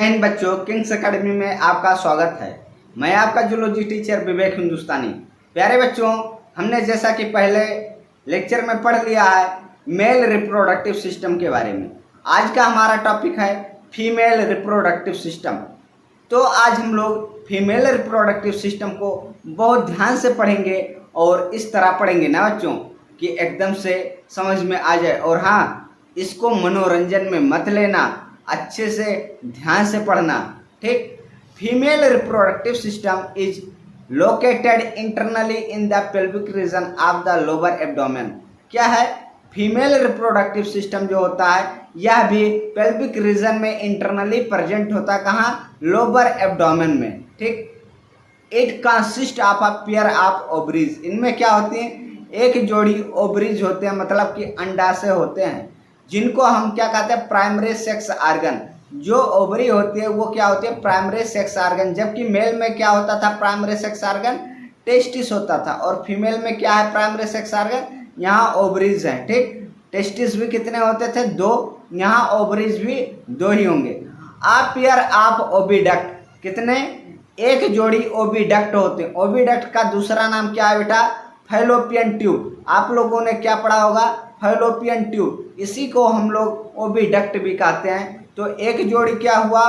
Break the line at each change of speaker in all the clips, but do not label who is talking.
इन बच्चों, Kings academy में आपका स्वागत है। मैं आपका जूलॉजी टीचर विवेक हिंदुस्तानी। प्यारे बच्चों, हमने जैसा कि पहले लेक्चर में पढ़ लिया है मेल रिप्रोडक्टिव सिस्टम के बारे में। आज का हमारा टॉपिक है फीमेल रिप्रोडक्टिव सिस्टम। तो आज हम लोग फीमेल रिप्रोडक्टिव सिस्टम को बहुत ध्यान से पढ़ेंगे और इस तरह पढ़ेंगे ना बच्चों कि एकदम से समझ में आ जाए। और हाँ, इसको मनोरंजन में मत लेना, अच्छे से ध्यान से पढ़ना, ठीक। Female reproductive system is located internally in the pelvic region of the lower abdomen. क्या है? फीमेल रिप्रोडक्टिव सिस्टम जो होता है यह भी पेल्विक रीजन में इंटरनली प्रेजेंट होता है। कहाँ? लोअर एब्डोमेन में, ठीक। It consist of a pair of ovaries. इनमें क्या होती है? एक जोड़ी ओवरीज होते हैं, मतलब कि अंडाशय होते हैं, जिनको हम क्या कहते हैं? Primary sex organ. जो ओवरी होती है वो क्या होती है? Primary sex organ. जबकि मेल में क्या होता था? प्राइमरी सेक्स आर्गन टेस्टिस होता था। और फीमेल में क्या है? प्राइमरी सेक्स आर्गन, यहाँ ओवरीज है, ठीक। टेस्टिस भी कितने होते थे? 2। यहाँ ओवरीज भी 2 ही होंगे। आ पेयर ऑफ ओविडक्ट। कितने? एक जोड़ी ओविडक्ट होते हैं। ओविडक्ट का दूसरा नाम क्या है बेटा? Fallopian tube. आप लोगों ने क्या पढ़ा होगा? Fallopian tube. इसी को हम लोग ओविडक्ट भी कहते हैं। तो एक जोड़ी क्या हुआ?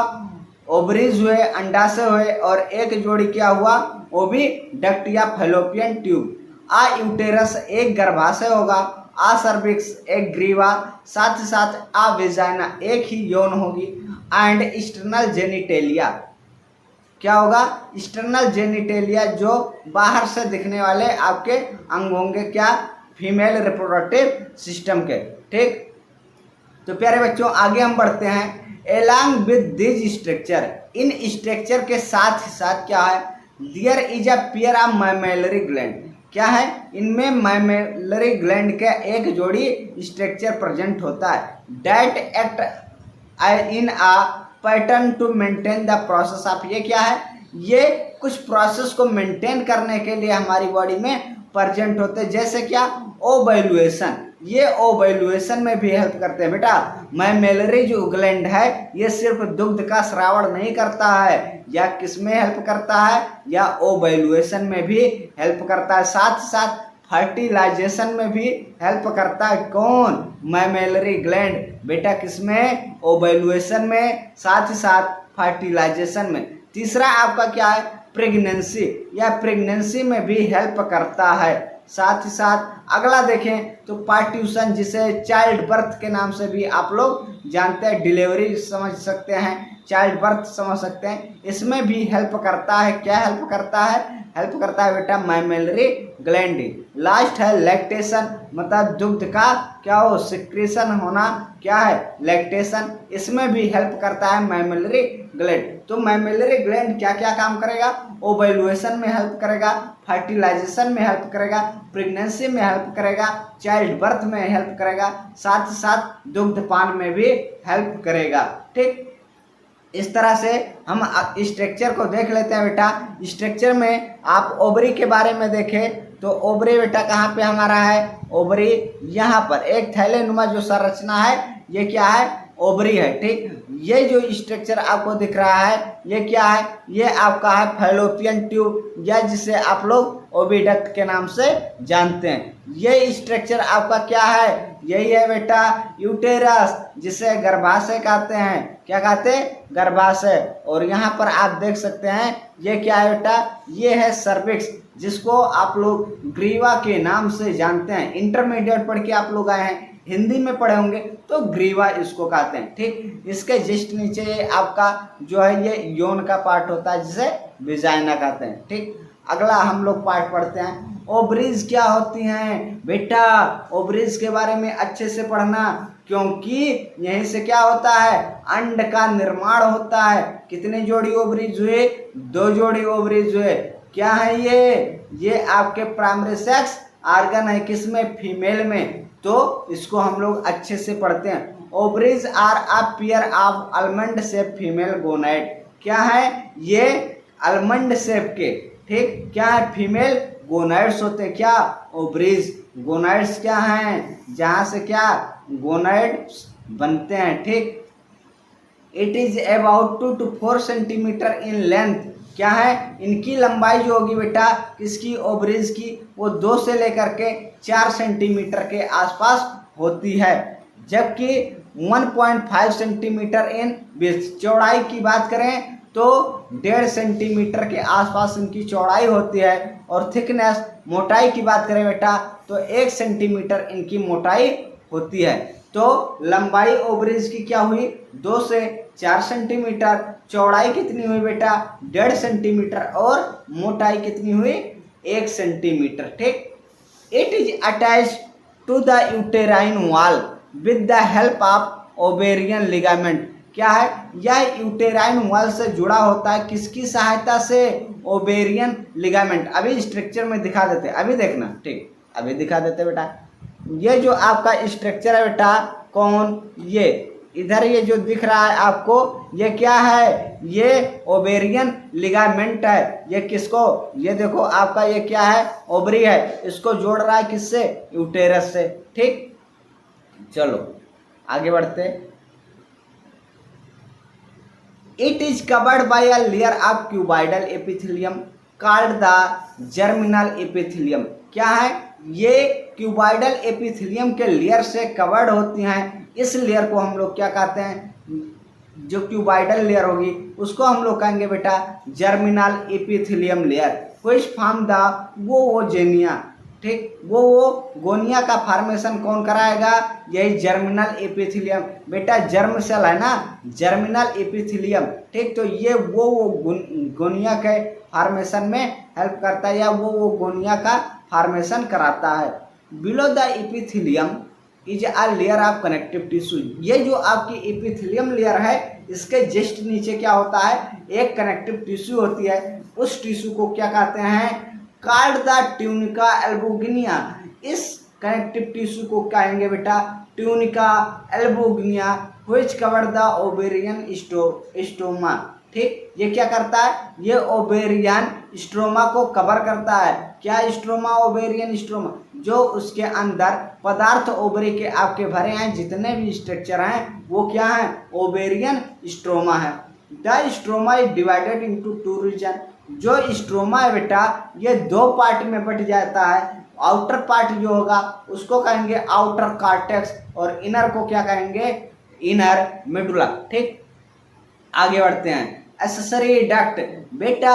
ओवरीज हुए, अंडाशय हुए, और एक जोड़ी क्या हुआ? ओविडक्ट या फैलोपियन ट्यूब। आ यूटेरस एक गर्भाशय होगा, आ सर्विक्स एक ग्रीवा, साथ ही साथ आ वेजाइना एक ही यौन होगी, एंड एक्सटर्नल जेनिटेलिया। क्या होगा? एक्सटर्नल जेनिटेलिया, जो बाहर से दिखने वाले आपके अंग होंगे, क्या? फीमेल रिप्रोडक्टिव सिस्टम के, ठीक। तो प्यारे बच्चों, आगे हम बढ़ते हैं। एलॉन्ग विद दिस स्ट्रक्चर, इन स्ट्रक्चर के साथ ही साथ क्या है? There is a pair of mammary gland. क्या है? इनमें मैमेलरी ग्लैंड का एक जोड़ी स्ट्रक्चर प्रेजेंट होता है। That act in a pattern to maintain the process of. ये क्या है? ये कुछ प्रोसेस को मेंटेन करने के लिए हमारी बॉडी में प्रेजेंट होते हैं। जैसे क्या? ओवैल्यूएशन। ये ओवैल्यूएशन में भी हेल्प करते हैं बेटा। मैमेलरी जो ग्लैंड है ये सिर्फ दुग्ध का स्रावण नहीं करता है, या किस में हेल्प करता है? या ओवैल्यूएशन में भी हेल्प करता है। साथ साथ फर्टिलाइजेशन में भी हेल्प करता है। कौन? मैमेलरी ग्लैंड बेटा। किसमें? ओवैल्यूएशन में, साथ ही साथ फर्टिलाइजेशन में। तीसरा आपका क्या है? प्रेगनेंसी, या प्रेगनेंसी में भी हेल्प करता है। साथ ही साथ अगला देखें तो पार्ट्यूशन, जिसे चाइल्ड बर्थ के नाम से भी आप लोग जानते हैं, डिलीवरी समझ सकते हैं, चाइल्ड बर्थ समझ सकते हैं, इसमें भी हेल्प करता है। क्या हेल्प करता है? हेल्प करता है बेटा मैमेलरी ग्लैंड। लास्ट है लैक्टेशन, मतलब दुग्ध का क्या हो? सिक्रीशन होना, क्या है? लैक्टेशन। इसमें भी हेल्प करता है मैमेलरी ग्लैंड। तो मैमेलरी ग्लैंड क्या क्या काम करेगा? ओवैल्यूएशन में हेल्प करेगा, फर्टिलाइजेशन में हेल्प करेगा, प्रेगनेंसी में हेल्प करेगा, चाइल्ड बर्थ में हेल्प करेगा, साथ ही साथ दुग्धपान में भी हेल्प करेगा, ठीक। इस तरह से हम स्ट्रक्चर को देख लेते हैं बेटा। स्ट्रक्चर में आप ओवरी के बारे में देखें तो ओवरी बेटा कहाँ पे हमारा है? ओवरी यहाँ पर एक थैलेनुमा जो संरचना है, ये क्या है? ओवरी है, ठीक। ये जो स्ट्रक्चर आपको दिख रहा है ये क्या है? ये आपका है फैलोपियन ट्यूब, या जिसे आप लोग ओविडक्ट के नाम से जानते हैं। ये स्ट्रक्चर आपका क्या है? यही है बेटा यूटेरस, जिसे गर्भाशय कहते हैं। क्या कहते हैं? गर्भाशय। और यहाँ पर आप देख सकते हैं ये क्या है बेटा? ये है सर्विक्स, जिसको आप लोग ग्रीवा के नाम से जानते हैं। इंटरमीडिएट पढ़ के आप लोग आए हैं, हिंदी में पढ़े होंगे तो ग्रीवा इसको कहते हैं, ठीक। इसके जस्ट नीचे आपका जो है ये यौन का पार्ट होता है, जिसे वेजाइना कहते हैं, ठीक। अगला हम लोग पार्ट पढ़ते हैं। ओवरीज क्या होती हैं बेटा? ओवरीज के बारे में अच्छे से पढ़ना, क्योंकि यहीं से क्या होता है? अंड का निर्माण होता है। कितने जोड़ी ओवरीज हुए? 2 जोड़ी ओवरीज हुए। क्या है ये आपके प्राइमरी सेक्स आर्गन है। किसमें? फीमेल में। तो इसको हम लोग अच्छे से पढ़ते हैं। Ovaries are a pair of almond shape female gonad. क्या है? ये आलमंड शेप के, ठीक, क्या है? फीमेल गोनाइड्स होते हैं। क्या? ओवरीज। गोनाइड्स क्या हैं? जहाँ से क्या गोनाइड्स बनते हैं, ठीक। It is about 2 to 4 centimetre in length. क्या है, इनकी लंबाई जो होगी बेटा किसकी, ओवरीज की, वो 2 से लेकर के 4 सेंटीमीटर के आसपास होती है। जबकि 1.5 सेंटीमीटर इन विड्थ, चौड़ाई की बात करें तो 1.5 सेंटीमीटर के आसपास इनकी चौड़ाई होती है। और थिकनेस, मोटाई की बात करें बेटा तो 1 सेंटीमीटर इनकी मोटाई होती है। तो लंबाई ओवरीज की क्या हुई, 2 से 4 सेंटीमीटर, चौड़ाई कितनी हुई बेटा 1.5 सेंटीमीटर, और मोटाई कितनी हुई 1 सेंटीमीटर। ठीक, it is attach to the uterine wall with the help of ovarian ligament. क्या है, यह यूटेराइन वॉल से जुड़ा होता है किसकी सहायता से, ओवेरियन लिगामेंट। अभी स्ट्रक्चर में दिखा देते, अभी देखना, ठीक अभी दिखा देते बेटा। ये जो आपका स्ट्रक्चर है बेटा, कौन, ये इधर ये जो दिख रहा है आपको, ये क्या है, ये ओवेरियन लिगामेंट है। ये किसको, ये देखो आपका ये क्या है, ओवरी है, इसको जोड़ रहा है किससे, यूटेरस से। ठीक, चलो आगे बढ़ते। It is covered bye a layer of cuboidal epithelium called the germinal epithelium. क्या है, ये क्यूबाइडल एपिथेलियम के लेयर से कवर्ड होती हैं। इस लेयर को हम लोग क्या कहते हैं, जो क्यूबाइडल लेयर होगी उसको हम लोग कहेंगे बेटा germinal epithelium layer. Which form the oogonia. ठीक, वो गोनिया का फॉर्मेशन कौन कराएगा, यही जर्मिनल एपिथेलियम। बेटा जर्म सेल है ना, जर्मिनल एपिथेलियम। ठीक, तो ये वो गोनिया के फॉर्मेशन में हेल्प करता है, या वो गोनिया का फॉर्मेशन कराता है। Below the epithelium is a layer of connective tissue. ये जो आपकी एपिथेलियम लेयर है, इसके जस्ट नीचे क्या होता है, एक कनेक्टिव टिश्यू होती है। उस टिश्यू को क्या कहते हैं, कॉल्ड द ट्यूनिका एल्बुगिनिया। इस कनेक्टिव टिश्यू को कहेंगे बेटा tunica albuginea, which cover the ovarian stroma. ठीक, ये क्या करता है, ये ओवेरियन स्ट्रोमा को कवर करता है। क्या स्ट्रोमा, ओवेरियन स्ट्रोमा, जो उसके अंदर पदार्थ ओवरी के आपके भरे हैं, जितने भी स्ट्रक्चर हैं वो क्या है, ओवेरियन स्ट्रोमा है। The stroma is divided into 2 region. जो स्ट्रोमा है बेटा ये 2 पार्ट में बट जाता है। आउटर पार्ट जो होगा उसको कहेंगे आउटर कॉर्टेक्स, और इनर को क्या कहेंगे, इनर मेडुला। ठीक, आगे बढ़ते हैं। एक्सेसरी डक्ट, बेटा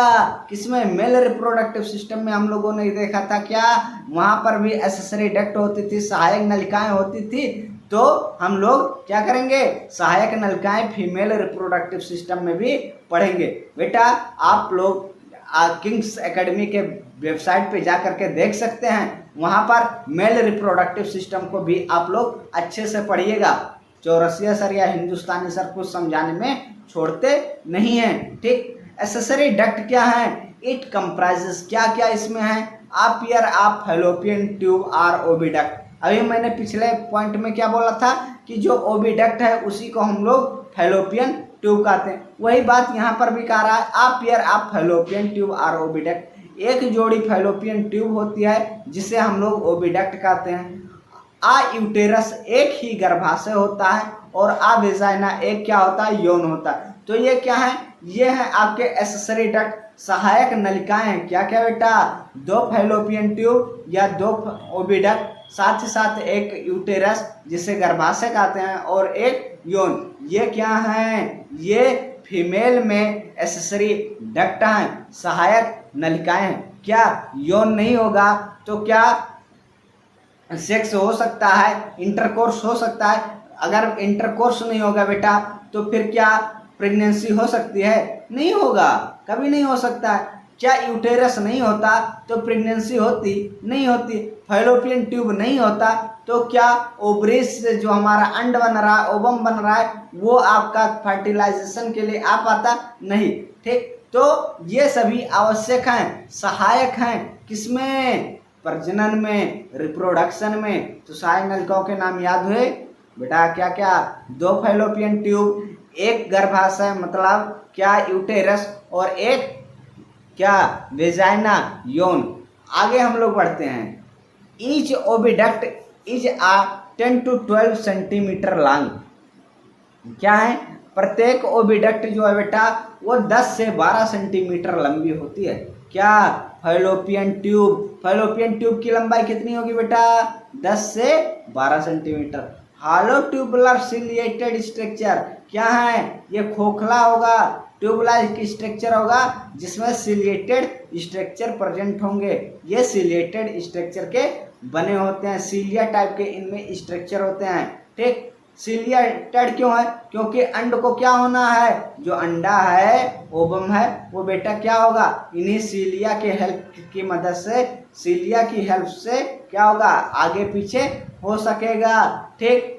किसमें, मेल रिप्रोडक्टिव सिस्टम में हम लोगों ने देखा था, क्या वहां पर भी एक्सेसरी डक्ट होती थी, सहायक नलिकाएं होती थी। तो हम लोग क्या करेंगे, सहायक नलिकाएं फीमेल रिप्रोडक्टिव सिस्टम में भी पढ़ेंगे। बेटा आप लोग किंग्स एकेडमी के वेबसाइट पे जा करके देख सकते हैं, वहां पर मेल रिप्रोडक्टिव सिस्टम को भी आप लोग अच्छे से पढ़िएगा। चौरसिया सर या हिंदुस्तानी सर कुछ समझाने में छोड़ते नहीं हैं। ठीक, एक्सेसरी डक्ट क्या है, इट कंप्राइजेस, क्या क्या इसमें है, अ पेयर ऑफ फैलोपियन ट्यूब और ओविडक्ट। अभी मैंने पिछले पॉइंट में क्या बोला था कि जो ओविडक्ट है उसी को हम लोग फैलोपियन ट्यूब कहते हैं। वही बात यहाँ पर भी कह रहा है, अ पेयर ऑफ फैलोपियन ट्यूब और ओविडक्ट। एक जोड़ी फैलोपियन ट्यूब होती है जिसे हम लोग ओविडक्ट कहते हैं। आ यूटेरस एक ही गर्भाशय होता है, और आ वेजाइना एक क्या होता है, यौन होता है। तो ये क्या है, ये है आपके एक्सेसरी डक्ट, सहायक नलिकाएं हैं। क्या क्या बेटा, 2 फैलोपियन ट्यूब या 2 ओविडक्ट, साथ ही साथ एक यूटेरस जिसे गर्भाशय कहते हैं, और एक यौन। ये क्या है, ये फीमेल में एक्सेसरी डक्ट हैं, सहायक नलिकाएं हैं। क्या यौन नहीं होगा तो क्या सेक्स हो सकता है, इंटरकोर्स हो सकता है। अगर इंटरकोर्स नहीं होगा बेटा तो फिर क्या प्रेगनेंसी हो सकती है, नहीं होगा, कभी नहीं हो सकता है। क्या यूटेरस नहीं होता तो प्रेगनेंसी होती नहीं होती। फैलोपियन ट्यूब नहीं होता तो क्या ओवरीज से जो हमारा अंड बन रहा है, ओवम बन रहा है, वो आपका फर्टिलाइजेशन के लिए आ पाता नहीं। ठीक, तो ये सभी आवश्यक हैं, सहायक हैं, किसमें, प्रजनन में, रिप्रोडक्शन में। तो सहायक नलिकाओं के नाम याद हुए बेटा, क्या क्या, 2 फैलोपियन ट्यूब, एक गर्भाशय मतलब क्या यूटेरस, और एक क्या वेजाइना, यौन। आगे हम लोग बढ़ते हैं। Each oviduct is a 10 to 12 centimetre long. क्या है, प्रत्येक ओविडक्ट जो है बेटा वो 10 से 12 सेंटीमीटर लंबी होती है। क्या? फैलोपियन ट्यूब की लंबाई कितनी होगी बेटा? 10 से 12 centimetre. Hollow tubular ciliated structure क्या है? ये खोखला होगा, ट्यूबुलर स्ट्रक्चर होगा जिसमें सिलिएटेड स्ट्रक्चर प्रेजेंट होंगे। ये सिलिएटेड स्ट्रक्चर के बने होते हैं, सीलिया टाइप के इनमें स्ट्रक्चर होते हैं। ठीक, सिलिएटेड क्यों है? क्योंकि अंड को क्या होना है, जो अंडा है ओवम है वो बेटा क्या होगा, इन्हीं सीलिया के हेल्प की मदद से, सीलिया की हेल्प से क्या होगा, आगे पीछे हो सकेगा। ठीक,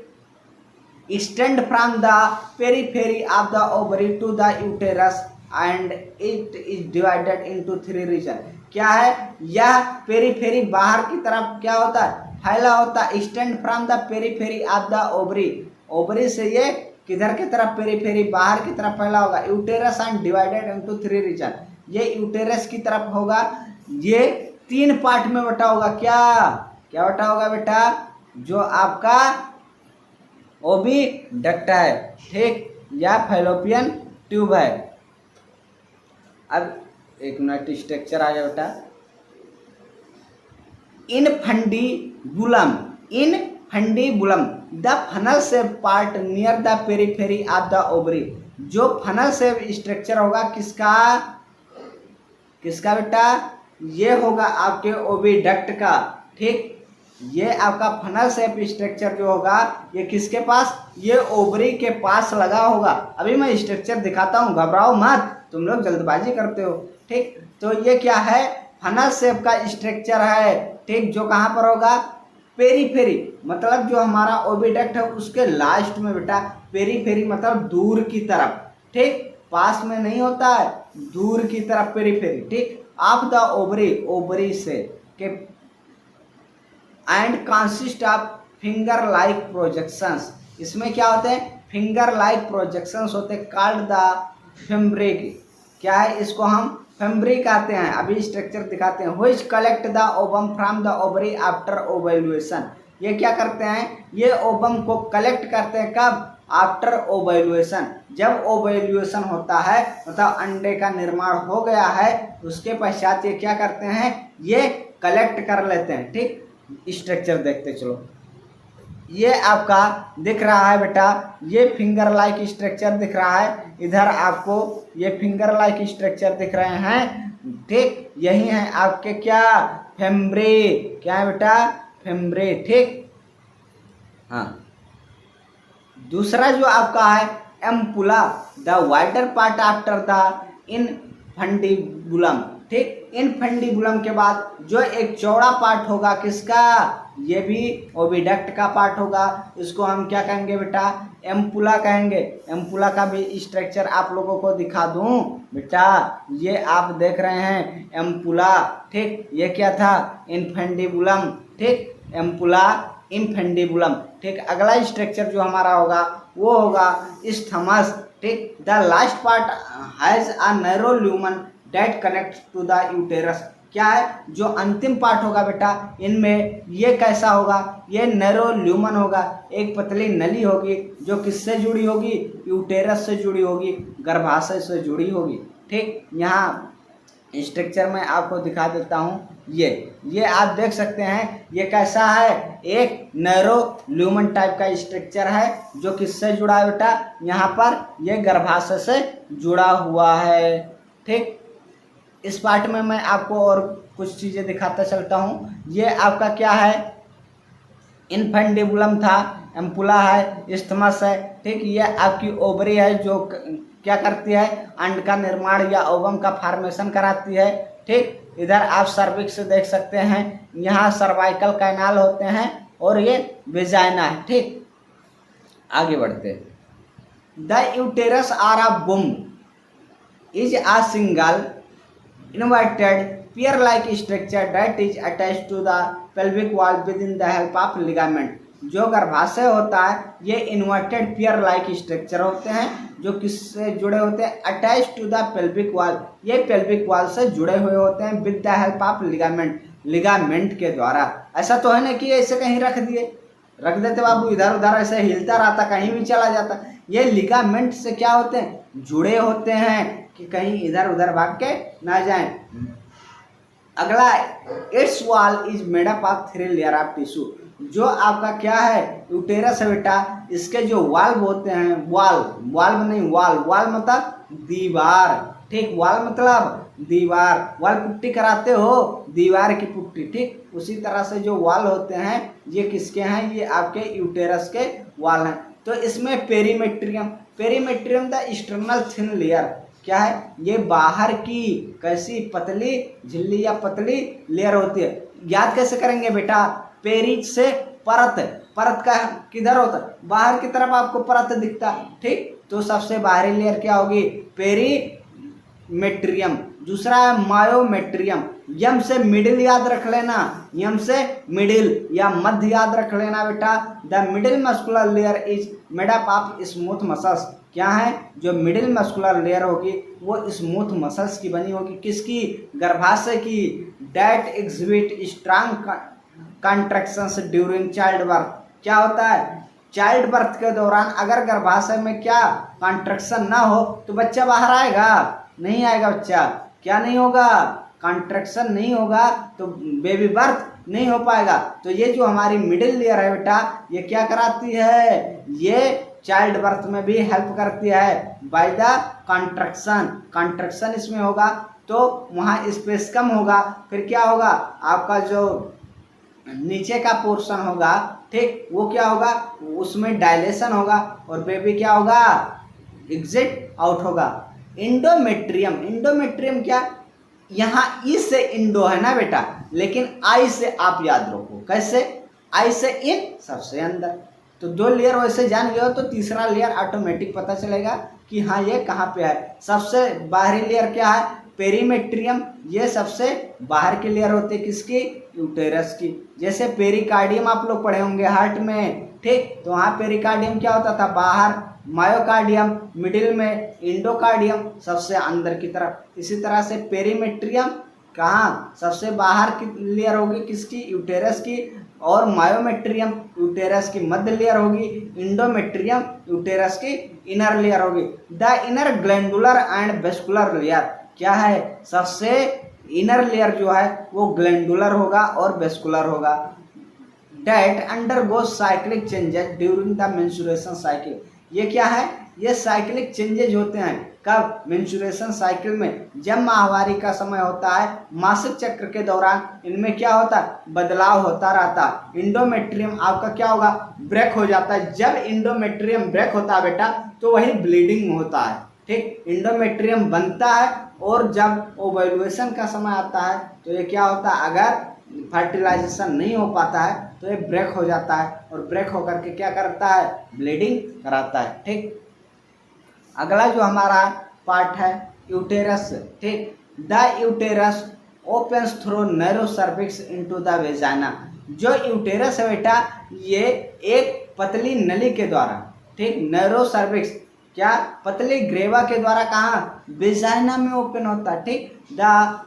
extend from the periphery of the ovary to the uterus and it is divided into 3 region। क्या है? यह पेरीफेरी बाहर की तरफ क्या होता है, फैला होता है। extend from the periphery of the ovary, ovary से ये किधर की तरफ, पेरीफेरी बाहर की तरफ फैला होगा। Uterus end divided into 3 region, ये यूटेरस की तरफ होगा। ये 3 पार्ट में बटा होगा। क्या क्या बटा होगा बेटा? जो आपका ओविडक्ट है, ठीक, या फैलोपियन ट्यूब है। अब एक मिनट, स्ट्रक्चर आ गया बेटा। Infundibulum the funnel shape part near the periphery of the ovary. जो फनल शेप स्ट्रक्चर होगा किसका, किसका बेटा? ये होगा आपके ओविडक्ट का। ठीक, ये आपका फनल शेप स्ट्रक्चर जो होगा ये किसके पास, ये ओवरी के पास लगा होगा। अभी मैं स्ट्रक्चर दिखाता हूँ, घबराओ मत, तुम लोग जल्दबाजी करते हो। ठीक, तो ये क्या है, फनल शेप का स्ट्रक्चर है। ठीक, जो कहाँ पर होगा, पेरीफेरी, मतलब जो हमारा ओविडक्ट है उसके लास्ट में बेटा। पेरीफेरी मतलब दूर की तरफ, ठीक, पास में नहीं होता है, दूर की तरफ पेरीफेरी। ठीक, ऑफ द ओवरी, ओवरी से के, and consist of finger like projections. इसमें क्या होते हैं, फिंगर लाइक प्रोजेक्शंस होते हैं, कॉल्ड द फेम्ब्रिक। क्या है, इसको हम फेम्ब्रिक कहते हैं। अभी स्ट्रक्चर दिखाते हैं। Which collect the ovum from the ovary after ovulation. ये क्या करते हैं, ये ओवम को कलेक्ट करते हैं कब, आफ्टर ओवैल्यूएशन। जब ओवैल्यूएशन होता है मतलब अंडे का निर्माण हो गया है, उसके पश्चात ये क्या करते हैं, ये कलेक्ट कर लेते हैं। ठीक, स्ट्रक्चर देखते चलो। ये आपका दिख रहा है बेटा, ये फिंगर लाइक स्ट्रक्चर दिख रहा है। इधर आपको ये फिंगर लाइक स्ट्रक्चर दिख रहे हैं। ठीक, यही है आपके क्या, फेम्ब्रे। क्या है बेटा, फेम्ब्रे। ठीक, हाँ, दूसरा जो आपका है ampulla, the wider part after the infundibulum. ठीक, इनफंडीबुलम के बाद जो एक चौड़ा पार्ट होगा किसका, ये भी ओविडक्ट का पार्ट होगा। इसको हम क्या कहेंगे बेटा, एम्पुला कहेंगे। एम्पुला का भी स्ट्रक्चर आप लोगों को दिखा दूं बेटा। ये आप देख रहे हैं एम्पुला। ठीक, ये क्या था, इनफंडीबुलम। ठीक, एम्पुला, इनफंडीबुलम। ठीक, अगला स्ट्रक्चर जो हमारा होगा वो होगा इस्थमस। ठीक, the last part has a narrow lumen that connect to the uterus. क्या है, जो अंतिम पार्ट होगा बेटा इनमें, ये कैसा होगा, ये नैरो ल्यूमन होगा, एक पतली नली होगी जो किससे जुड़ी होगी, यूटेरस से जुड़ी होगी, गर्भाशय से जुड़ी होगी। ठीक, यहाँ स्ट्रक्चर में आपको दिखा देता हूँ। ये आप देख सकते हैं, ये कैसा है, एक नैरो ल्यूमन टाइप का स्ट्रक्चर है जो किससे जुड़ा है बेटा, यहाँ पर ये गर्भाशय से जुड़ा हुआ है। ठीक, इस पार्ट में मैं आपको और कुछ चीज़ें दिखाता चलता हूँ। ये आपका क्या है, इनफंडीबुलम था, एम्पुला है, इस्थमस है। ठीक, ये आपकी ओवरी है जो क्या करती है, अंड का निर्माण या ओवम का फॉर्मेशन कराती है। ठीक, इधर आप सर्विक्स देख सकते हैं, यहाँ सर्वाइकल कैनाल होते हैं और ये वेजाइना है। ठीक, आगे बढ़ते। द यूटेरस आर अ बूम is a single inverted pear like structure that is attached to the pelvic wall within the help of ligament। जो गर्भाशय होता है ये इन्वर्टेड पियर लाइक स्ट्रक्चर होते हैं जो किससे जुड़े होते हैं, attach to the pelvic wall. ये पेल्विक वॉल से जुड़े हुए होते हैं with the help of ligament, ligament के द्वारा। ऐसा तो है ना कि ऐसे कहीं रख दिए, रख देते बाबू, इधर उधर ऐसे हिलता रहता, कहीं भी चला जाता। ये लिगामेंट से क्या होते हैं, जुड़े होते हैं कि कहीं इधर उधर भाग के ना जाए। अगला, it's wall is made up of 3 layer of tissue. जो आपका क्या है यूटेरस है बेटा, इसके जो वाल्व होते हैं, वाल्व नहीं, वाल मतलब दीवार, ठीक, वाल मतलब दीवार, वाल पुट्टी कराते हो, दीवार की पुट्टी, ठीक, उसी तरह से जो वाल होते हैं ये किसके हैं, ये आपके यूटेरस के वाल हैं। तो इसमें perimetrium the external thin layer, क्या है, ये बाहर की कैसी पतली झिल्ली या पतली लेयर होती है। याद कैसे करेंगे बेटा, पेरी से परत का किधर होता है, बाहर की तरफ आपको परत दिखता, ठीक, तो सबसे बाहरी लेयर क्या होगी, पेरीमेट्रियम। दूसरा है मायोमेट्रियम, यम से मिडिल याद रख लेना, यम से मिडिल या मध्य याद रख लेना बेटा। The middle muscular layer is made up of smooth muscles, क्या है, जो मिडिल मस्कुलर लेयर होगी वो स्मूथ मसल्स की बनी होगी, किसकी, गर्भाशय की। That exhibit strong contractions during child birth, क्या होता है, चाइल्ड बर्थ के दौरान अगर गर्भाशय में क्या कॉन्ट्रैक्शन ना हो तो बच्चा बाहर आएगा, नहीं आएगा बच्चा, क्या नहीं होगा, कॉन्ट्रैक्शन नहीं होगा तो बेबी बर्थ नहीं हो पाएगा। तो ये जो हमारी मिडिल लेयर है बेटा, ये क्या कराती है, ये चाइल्ड बर्थ में भी हेल्प करती है बाय द कॉन्ट्रैक्शन इसमें होगा तो वहाँ स्पेस कम होगा, फिर क्या होगा, आपका जो नीचे का पोर्शन होगा, ठीक, वो क्या होगा, उसमें डायलेशन होगा और बेबी क्या होगा, एग्जिट आउट होगा। इंडोमेट्रियम क्या, यहाँ ई से इंडो है ना बेटा, लेकिन आई से आप याद रखो, कैसे, आई से इन, सबसे अंदर, तो 2 लेयर वैसे जान गए हो तो तीसरा लेयर ऑटोमेटिक पता चलेगा कि हाँ ये कहाँ पे है। सबसे बाहरी लेयर क्या है, पेरीमेट्रियम, ये सबसे बाहर की लेयर होती है किसकी, यूटेरस की। जैसे पेरिकार्डियम आप लोग पढ़े होंगे हार्ट में, ठीक, तो वहाँ पेरिकार्डियम क्या होता था, बाहर, मायोकार्डियम मिडिल में, इंडोकार्डियम सबसे अंदर की तरफ। इसी तरह से पेरीमेट्रियम कहाँ, सबसे बाहर की लेयर होगी किसकी, यूटेरस की, और मायोमेट्रियम यूटेरस की मध्य लेयर होगी, इंडोमेट्रियम यूटेरस की इनर लेयर होगी। The inner glandular and vascular layer, क्या है, सबसे इनर लेयर जो है वो ग्लैंडुलर होगा और वेस्कुलर होगा। That undergoes cyclic changes during the menstruation cycle, ये क्या है, ये साइक्लिक चेंजेज होते हैं कब, मेंस्ट्रुएशन साइकिल में, जब माहवारी का समय होता है, मासिक चक्र के दौरान इनमें क्या होता है, बदलाव होता रहता है। इंडोमेट्रियम आपका क्या होगा, ब्रेक हो जाता है। जब इंडोमेट्रियम ब्रेक होता है बेटा तो वही ब्लीडिंग होता है, ठीक, इंडोमेट्रियम बनता है और जब ओव्यूलेशन का समय आता है तो ये क्या होता है, अगर फर्टिलाइजेशन नहीं हो पाता है तो ये ब्रेक हो जाता है और ब्रेक होकर के क्या करता है, ब्लीडिंग कराता है, ठीक। अगला जो हमारा पार्ट है यूटेरस, ठीक, the uterus opens through narrow cervix into the vagina. जो यूटेरस है बेटा ये एक पतली नली के द्वारा, ठीक, नैरो सर्विक्स क्या, पतली ग्रेवा के द्वारा कहाँ, वेजाइना में ओपन होता है, ठीक। The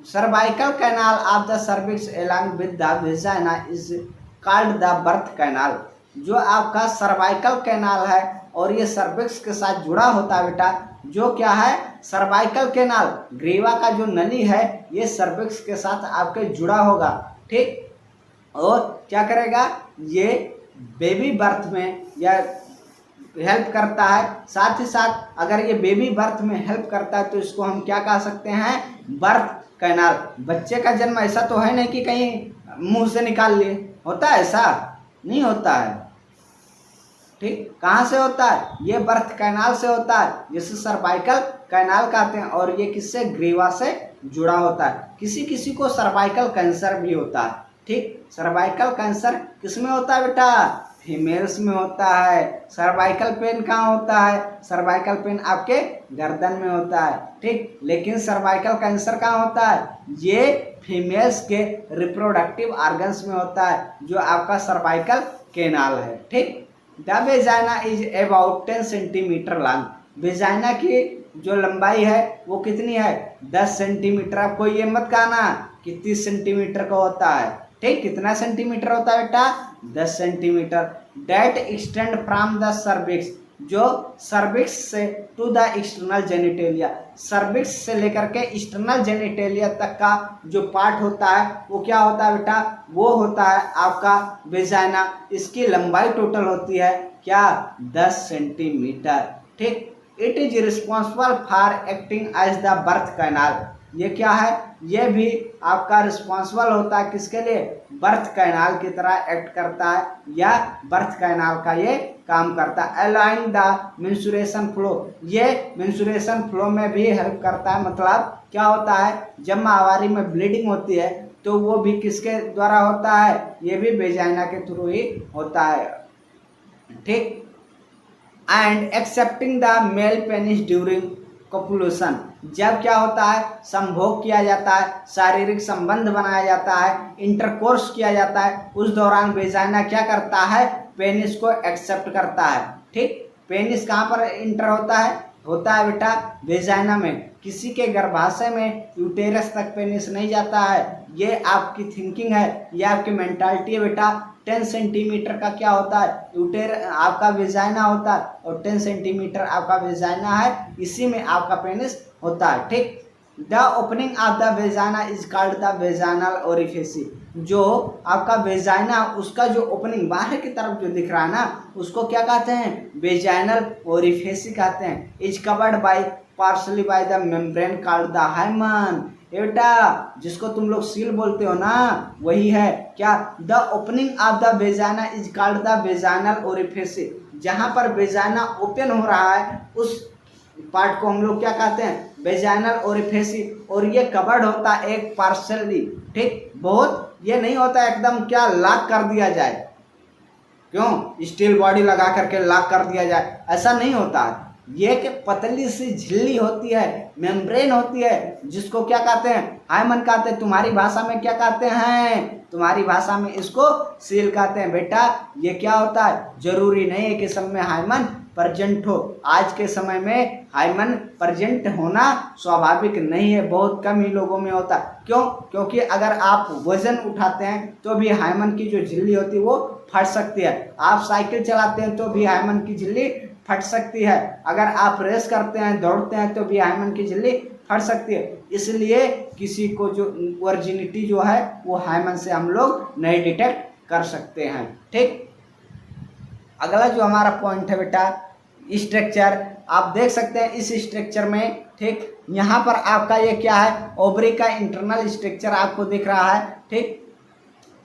cervical canal of the cervix along with the vagina is called the birth canal. जो आपका सर्वाइकल कैनाल है और ये सर्विक्स के साथ जुड़ा होता है बेटा, जो क्या है, सर्वाइकल कैनाल, ग्रीवा का जो नली है ये सर्विक्स के साथ आपके जुड़ा होगा, ठीक, और क्या करेगा, ये बेबी बर्थ में या हेल्प करता है। साथ ही साथ अगर ये बेबी बर्थ में हेल्प करता है तो इसको हम क्या कह सकते हैं, बर्थ कैनाल। बच्चे का जन्म ऐसा तो है नहीं कि कहीं मुंह से निकाल लिए, होता है, ऐसा नहीं होता है, ठीक, कहाँ से होता है, ये बर्थ कैनाल से होता है, जिसे सर्वाइकल कैनाल कहते हैं, और ये किससे, ग्रीवा से जुड़ा होता है। किसी किसी को सर्वाइकल कैंसर भी होता है, ठीक, सर्वाइकल कैंसर किसमें होता है बेटा, फीमेल्स में होता है। सर्वाइकल पेन कहाँ होता है, सर्वाइकल पेन आपके गर्दन में होता है, ठीक, लेकिन सर्वाइकल कैंसर कहाँ होता है, ये फीमेल्स के रिप्रोडक्टिव ऑर्गन्स में होता है, जो आपका सर्वाइकल कैनाल है, ठीक। The vagina is about 10 centimetre long. Vagina की जो लंबाई है वो कितनी है, 10 सेंटीमीटर। आपको ये मत कहना कि 30 सेंटीमीटर का होता है, ठीक, कितना सेंटीमीटर होता है बेटा? 10 centimetre. That extend from the cervix, जो सर्विक्स से to the external genitalia, cervix से लेकर के एक्सटर्नल जेनिटेलिया तक का जो पार्ट होता है वो क्या होता है बेटा? वो होता है आपका वेजाइना। इसकी लंबाई टोटल होती है क्या? 10 सेंटीमीटर। ठीक, it is responsible for acting as the birth canal, ये क्या है? ये भी आपका रिस्पॉन्सिबल होता है किसके लिए? बर्थ कैनाल की तरह एक्ट करता है, या बर्थ कैनाल का ये काम करता है। अलाइंग द मेंस्ट्रुएशन फ्लो, ये मेंस्ट्रुएशन फ्लो में भी हेल्प करता है। मतलब क्या होता है? जब माहवारी में ब्लीडिंग होती है तो वो भी किसके द्वारा होता है? ये भी वेजाइना के थ्रू ही होता है। ठीक, and accepting the male penis during copulation, जब क्या होता है? संभोग किया जाता है, शारीरिक संबंध बनाया जाता है, इंटरकोर्स किया जाता है, उस दौरान वेजाइना क्या करता है? पेनिस को एक्सेप्ट करता है। ठीक, पेनिस कहाँ पर इंटर होता है? होता है बेटा वेजाइना में। किसी के गर्भाशय में यूटेरस तक पेनिस नहीं जाता है। ये आपकी थिंकिंग है, ये आपकी मेंटालिटी है बेटा। 10 सेंटीमीटर का क्या होता है? यूटेर आपका वेजाइना होता है, और 10 सेंटीमीटर आपका वेजाइना है, इसी में आपका पेनिस होता है। ठीक, the opening of the vagina is called the vaginal orifice, जो आपका वेजाइना उसका जो ओपनिंग बाहर की तरफ जो दिख रहा है ना, उसको क्या कहते हैं? वेजाइनल ओरिफिस कहते हैं। Is covered by partially by the membrane called the hymen, बेटा जिसको तुम लोग सील बोलते हो ना, वही है क्या? The opening of the vagina is called the vaginal orifice, जहां पर वेजाइना ओपन हो रहा है उस पार्ट को हम लोग क्या कहते हैं? Vaginal orifice. और ये कवर्ड होता है एक पार्शली। ठीक, बहुत ये नहीं होता एकदम क्या लॉक कर दिया जाए, क्यों स्टील बॉडी लगा करके लॉक कर दिया जाए, ऐसा नहीं होता है। ये कि पतली सी झिल्ली होती है, मेम्ब्रेन होती है, जिसको क्या कहते हैं? हाइमन कहते हैं। तुम्हारी भाषा में क्या कहते हैं? तुम्हारी भाषा में इसको सील कहते हैं। बेटा ये क्या होता है? जरूरी नहीं है कि सब में हाइमन प्रेजेंट हो। आज के समय में हाइमन प्रेजेंट होना स्वाभाविक नहीं है, बहुत कम ही लोगों में होता है। क्यों? क्योंकि अगर आप वजन उठाते हैं तो भी हाइमन की जो झिल्ली होती है वो फट सकती है। आप साइकिल चलाते हैं तो भी हाइमन की झिल्ली फट सकती है। अगर आप रेस करते हैं, दौड़ते हैं तो भी हाइमन की झिल्ली फट सकती है। इसलिए किसी को जो वर्जिनिटी जो है वो हाइमन से हम लोग नहीं डिटेक्ट कर सकते हैं। ठीक, अगला जो हमारा पॉइंट है बेटा स्ट्रक्चर, आप देख सकते हैं इस स्ट्रक्चर में। ठीक, यहाँ पर आपका ये क्या है? ओवरी का इंटरनल स्ट्रक्चर आपको दिख रहा है। ठीक,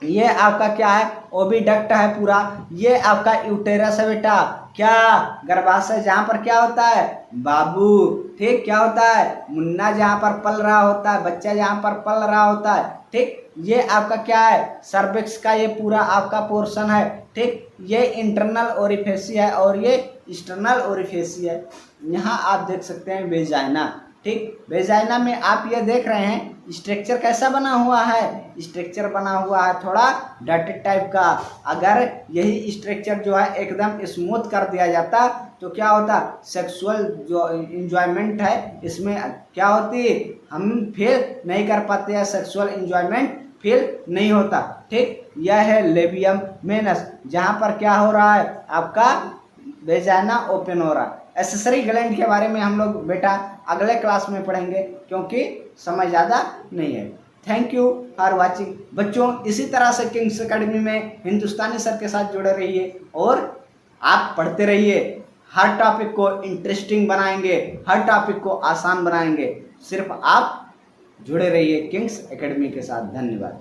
ये आपका क्या है? ओविडक्ट है पूरा। ये आपका यूटेरस है बेटा, क्या? गर्भाशय, जहाँ पर क्या होता है? बाबू। ठीक, क्या होता है? मुन्ना जहाँ पर पल रहा होता है, बच्चा जहाँ पर पल रहा होता है। ठीक, ये आपका क्या है? सर्विक्स का ये पूरा आपका पोर्शन है। ठीक, ये इंटरनल ओरिफिस है और ये एक्सटर्नल ओरिफिस है। यहाँ आप देख सकते हैं वेजाइना। ठीक, वेजाइना में आप ये देख रहे हैं स्ट्रक्चर कैसा बना हुआ है? स्ट्रक्चर बना हुआ है थोड़ा डॉटेड टाइप का। अगर यही स्ट्रक्चर जो है एकदम स्मूथ कर दिया जाता तो क्या होता? सेक्सुअल जो इंजॉयमेंट है इसमें क्या होती? हम फील नहीं कर पाते हैं, सेक्सुअल इंजॉयमेंट फील नहीं होता। ठीक, यह है लेबियम मेनस, जहाँ पर क्या हो रहा है? आपका वेजाइना ओपन हो रहा है। एक्सेसरी ग्लैंड के बारे में हम लोग बेटा अगले क्लास में पढ़ेंगे, क्योंकि समय ज़्यादा नहीं है। थैंक यू फॉर वाचिंग बच्चों। इसी तरह से किंग्स एकेडमी में हिंदुस्तानी सर के साथ जुड़े रहिए और आप पढ़ते रहिए। हर टॉपिक को इंटरेस्टिंग बनाएंगे, हर टॉपिक को आसान बनाएंगे। सिर्फ आप जुड़े रहिए किंग्स एकेडमी के साथ। धन्यवाद।